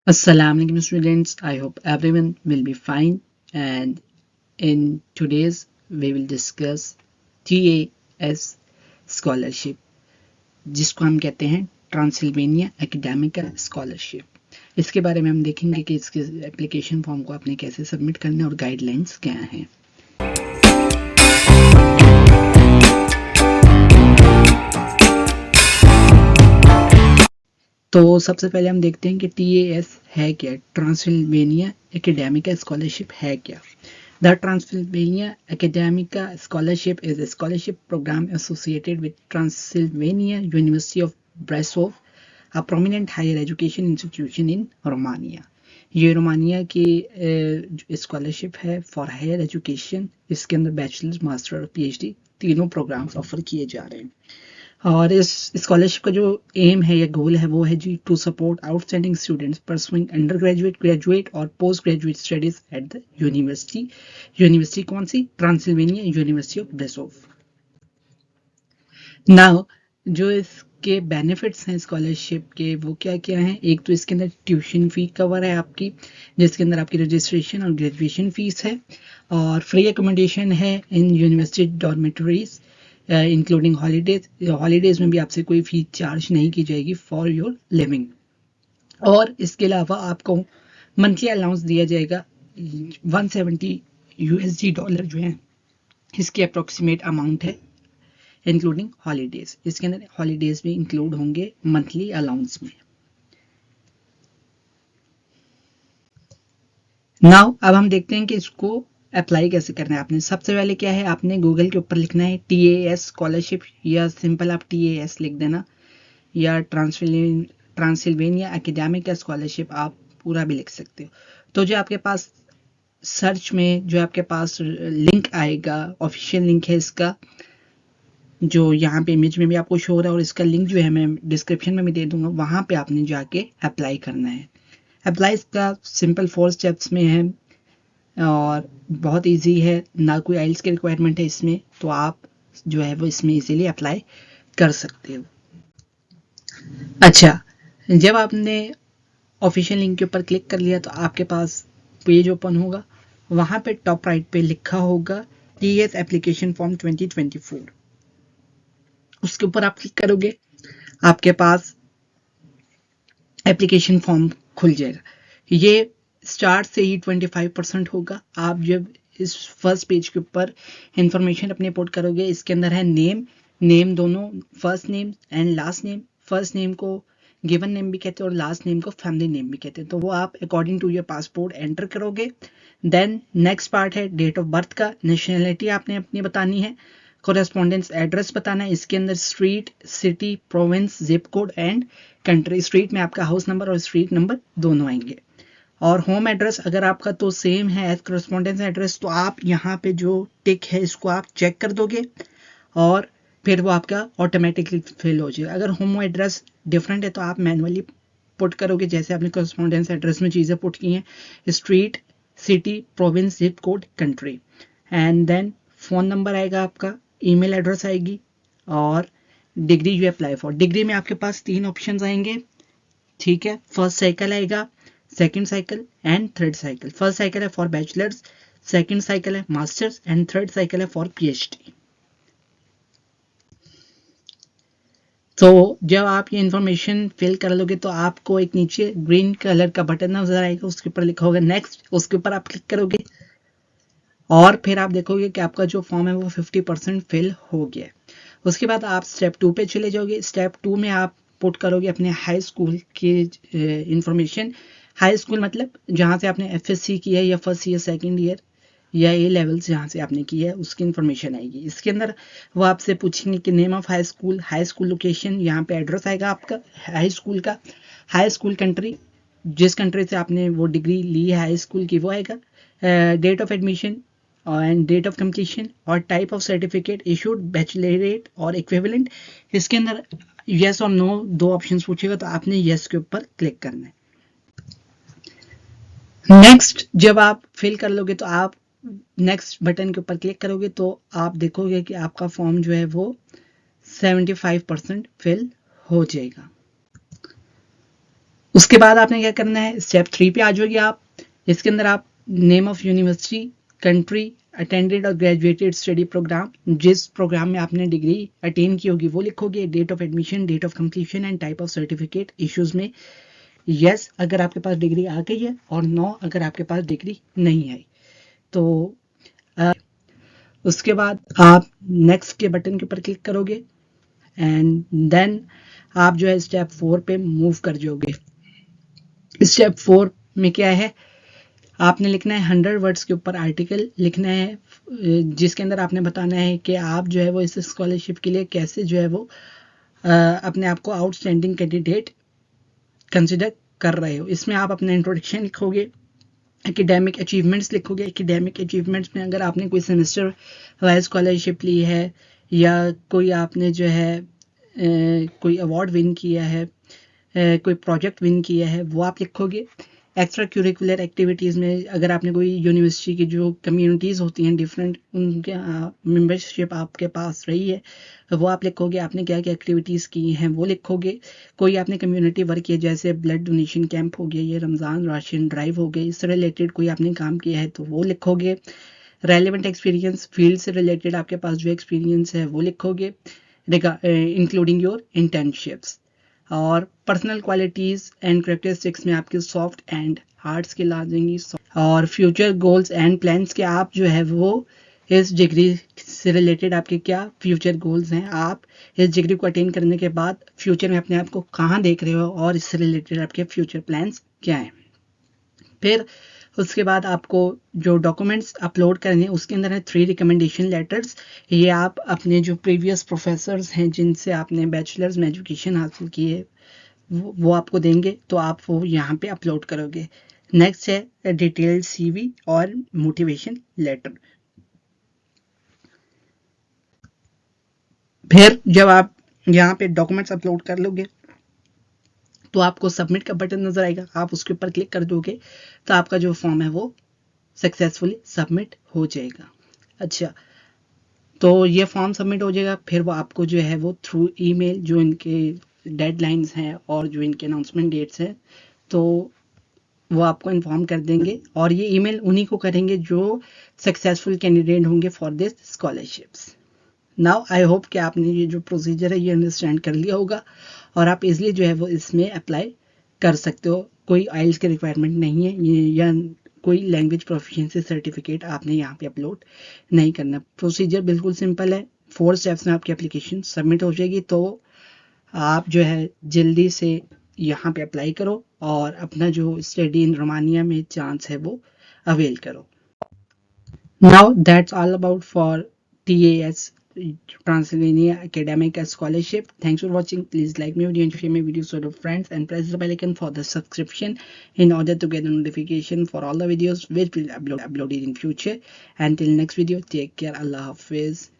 Assalamualaikum students, I hope everyone will be fine, and in today's we will discuss TAS scholarship जिसको हम कहते हैं Transylvania academic scholarship. इसके बारे में हम देखेंगे कि इसके एप्लीकेशन फॉर्म को आपने कैसे सबमिट करना है और गाइडलाइंस क्या हैं। तो सबसे पहले हम देखते हैं कि TAS है क्या, ट्रांसिल्वेनिया एकेडमिक स्कॉलरशिप है क्या। The Transylvania Academica Scholarship is a scholarship program associated with Transylvania University of Brasov, a prominent higher education institution in Romania. ये रोमानिया की स्कॉलरशिप है फॉर हायर एजुकेशन। इसके अंदर बैचलर्स, मास्टर और PhD तीनों programmes offer किए जा रहे हैं। और इस स्कॉलरशिप का जो एम है या गोल है वो है जी to support outstanding students pursuing undergraduate, graduate और post graduate studies at the university कौन सी? Transylvania University of Brasov. Now जो इसके बेनिफिट्स हैं स्कॉलरशिप के वो क्या क्या हैं। एक तो इसके अंदर ट्यूशन फी कवर है आपकी, जिसके अंदर आपकी रजिस्ट्रेशन और ग्रेजुएशन फीस है, और फ्री एकोमोडेशन है in university dormitories including holidays में भी आपसे कोई फी चार्ज नहीं की जाएगी फॉर योर लिविंग। और इसके अलावा आपको मंथली अलाउंस दिया जाएगा 170 USD डॉलर जो है इसकी अप्रोक्सीमेट अमाउंट है इंक्लूडिंग हॉलीडेज। इसके अंदर हॉलीडेज भी इंक्लूड होंगे मंथली अलाउंस में। नाउ अब हम देखते हैं कि इसको अप्लाई कैसे करना है। आपने सबसे पहले क्या है, आपने गूगल के ऊपर लिखना है TAS स्कॉलरशिप, या सिंपल आप TAS लिख देना, या ट्रांसिल्वेनिया एकेडमिक स्कॉलरशिप आप पूरा भी लिख सकते हो। तो जो आपके पास सर्च में जो आपके पास लिंक आएगा, ऑफिशियल लिंक है इसका, जो यहाँ पे इमेज में भी आपको शो हो रहा है, और इसका लिंक जो है मैं डिस्क्रिप्शन में भी दे दूंगा, वहां पे आपने जाके अप्लाई करना है। अप्लाई इसका सिंपल 4 स्टेप्स में है और बहुत इजी है, ना कोई आइल्स की रिक्वायरमेंट है इसमें, तो आप जो है वो इसमें इजीली अप्लाई कर सकते हो। अच्छा, जब आपने ऑफिशियल लिंक के ऊपर क्लिक कर लिया तो आपके पास पेज ओपन होगा। वहां पे टॉप राइट पे लिखा होगा TAS एप्लीकेशन फॉर्म 2024। उसके ऊपर आप क्लिक करोगे, आपके पास एप्लीकेशन फॉर्म खुल जाएगा। ये स्टार्ट से ही 25% होगा। आप जब इस फर्स्ट पेज के ऊपर इंफॉर्मेशन अपने पुट करोगे, इसके अंदर है नेम दोनों, first name and last name. First name को गिवन नेम भी कहते हैं और लास्ट नेम को फैमिली नेम भी कहते हैं, तो वो आप according to your passport enter करोगे। देन नेक्स्ट पार्ट है डेट ऑफ बर्थ का, नेशनैलिटी आपने अपनी बतानी है, कोरेस्पोंडेंस एड्रेस बताना है। इसके अंदर street, city, province, zip code and country. Street में आपका हाउस नंबर और स्ट्रीट नंबर दोनों आएंगे। और होम एड्रेस अगर आपका तो सेम है एज कोरेस्पोंडेंस एड्रेस, तो आप यहाँ पे जो टिक है इसको आप चेक कर दोगे और फिर वो आपका ऑटोमेटिकली फिल हो जाएगा। अगर होम एड्रेस डिफरेंट है तो आप मैनुअली पुट करोगे, जैसे आपने कोरेस्पोंडेंस एड्रेस में चीज़ें पुट की हैं, street, city, province, zip code, country. And then phone number आएगा आपका, ईमेल एड्रेस आएगी, और degree you apply for. Degree में आपके पास 3 ऑप्शंस आएंगे, ठीक है। फर्स्ट साइकिल आएगा, second cycle and third cycle. First cycle है फॉर बैचलर्स, सेकंड साइकिल है मास्टर्स एंड थर्ड साइकिल है फॉर PhD। तो जब आप ये इन्फॉर्मेशन फिल कर लोगे तो आपको एक नीचे ग्रीन कलर का बटन नजर आएगा, उसके ऊपर लिखा होगा नेक्स्ट। उसके ऊपर आप क्लिक करोगे और फिर आप देखोगे कि आपका जो फॉर्म है वो 50% फिल हो गया है। उसके बाद आप स्टेप 2 पे चले जाओगे। स्टेप 2 में आप पुट करोगे अपने हाई स्कूल की इंफॉर्मेशन। हाई स्कूल मतलब जहाँ से आपने FSC किया है, या फर्स्ट ईयर, सेकंड ईयर, या A लेवल जहाँ से आपने किया है उसकी इन्फॉर्मेशन आएगी। इसके अंदर वो आपसे पूछेंगे कि name of high school location, यहाँ पे एड्रेस आएगा आपका हाई स्कूल का, हाई स्कूल कंट्री, जिस कंट्री से आपने वो डिग्री ली है हाई स्कूल की वो आएगा, date of admission and date of completion, और type of certificate issued, baccalaureate और इक्विवेलेंट। इसके अंदर यस और नो 2 ऑप्शंस पूछेगा, तो आपने यस के ऊपर क्लिक करना है। नेक्स्ट जब आप फिल कर लोगे तो आप नेक्स्ट बटन के ऊपर क्लिक करोगे तो आप देखोगे कि आपका फॉर्म जो है वो 75% फिल हो जाएगा। उसके बाद आपने क्या करना है, स्टेप 3 पे आ जाओगे आप। इसके अंदर आप name of university, country, attended और ग्रेजुएटेड स्टडी प्रोग्राम, जिस प्रोग्राम में आपने डिग्री अटेन की होगी वो लिखोगे, date of admission, date of completion and type of certificate issues में यस अगर आपके पास डिग्री आ गई है, और नो अगर आपके पास डिग्री नहीं आई। तो उसके बाद आप नेक्स्ट के बटन के ऊपर क्लिक करोगे एंड देन आप जो है स्टेप 4 पे मूव कर जाओगे। स्टेप 4 में क्या है, आपने लिखना है 100 वर्ड्स के ऊपर आर्टिकल लिखना है, जिसके अंदर आपने बताना है कि आप जो है वो इस स्कॉलरशिप के लिए कैसे जो है वो अपने आप को आउटस्टैंडिंग कैंडिडेट कंसिडर कर रहे हो। इसमें आप अपना इंट्रोडक्शन लिखोगे, एकेडमिक अचीवमेंट्स लिखोगे। एकेडमिक अचीवमेंट्स में अगर आपने कोई सेमेस्टर वाइज स्कॉलरशिप ली है या कोई आपने जो है कोई अवार्ड विन किया है, कोई प्रोजेक्ट विन किया है, वो आप लिखोगे। एक्स्ट्रा करिकुलर एक्टिविटीज़ में अगर आपने कोई यूनिवर्सिटी की जो कम्युनिटीज़ होती हैं डिफरेंट, उनके मेंबरशिप आपके पास रही है, वो आप लिखोगे। आपने क्या क्या एक्टिविटीज़ की हैं वो लिखोगे। कोई आपने कम्युनिटी वर्क किया, जैसे ब्लड डोनेशन कैंप हो गया, ये रमज़ान राशन ड्राइव हो गई, इससे रिलेटेड कोई आपने काम किया है तो वो लिखोगे। रेलिवेंट एक्सपीरियंस, फील्ड से रिलेटेड आपके पास जो एक्सपीरियंस है वो लिखोगे, इंक्लूडिंग योर इंटर्नशिप्स। और पर्सनल क्वालिटीज़ एंड करेक्टरिस्टिक्स में आपके सॉफ्ट एंड हार्ड स्किल आ जाएंगी। और फ्यूचर गोल्स एंड प्लान्स के आप जो है वो इस डिग्री से रिलेटेड आपके क्या फ्यूचर गोल्स हैं, आप इस डिग्री को अटेन करने के बाद फ्यूचर में अपने आप को कहाँ देख रहे हो और इससे रिलेटेड आपके फ्यूचर प्लान्स क्या हैं। फिर उसके बाद आपको जो डॉक्यूमेंट्स अपलोड करने हैं उसके अंदर है 3 रिकमेंडेशन लेटर्स। ये आप अपने जो प्रीवियस प्रोफेसर्स हैं जिनसे आपने बैचलर्स में एजुकेशन हासिल की है वो आपको देंगे, तो आप वो यहाँ पे अपलोड करोगे। नेक्स्ट है डिटेल्ड सीवी और मोटिवेशन लेटर। फिर जब आप यहाँ पे डॉक्यूमेंट्स अपलोड कर लोगे तो आपको सबमिट का बटन नजर आएगा, आप उसके ऊपर क्लिक कर दोगे तो आपका जो फॉर्म है वो सक्सेसफुली सबमिट हो जाएगा। अच्छा, तो ये फॉर्म सबमिट हो जाएगा। फिर वो आपको जो है वो थ्रू ईमेल, जो इनके डेडलाइंस हैं और जो इनके अनाउंसमेंट डेट्स हैं, तो वो आपको इन्फॉर्म कर देंगे। और ये ईमेल उन्हीं को करेंगे जो सक्सेसफुल कैंडिडेट होंगे for this scholarships. Now I hope कि आपने ये जो प्रोसीजर है ये अंडरस्टैंड कर लिया होगा और आप इजीली जो है वो इसमें अप्लाई कर सकते हो। कोई आइल्स की रिक्वायरमेंट नहीं है ये, या कोई लैंग्वेज प्रोफिशिएंसी सर्टिफिकेट आपने यहाँ पे अपलोड नहीं करना। प्रोसीजर बिल्कुल सिंपल है। 4 स्टेप्स में आपकी एप्लीकेशन सबमिट हो जाएगी। तो आप जो है जल्दी से यहाँ पे अप्लाई करो और अपना जो स्टडी इन रोमानिया में चांस है वो अवेल करो। Now that's all about for TAS Transylvania Academic Scholarship. Thanks for watching. Please like my video and share my videos with your friends and press the bell icon for the subscription in order to get a notification for all the videos which will upload in future. Until next video, take care. Allah Hafiz.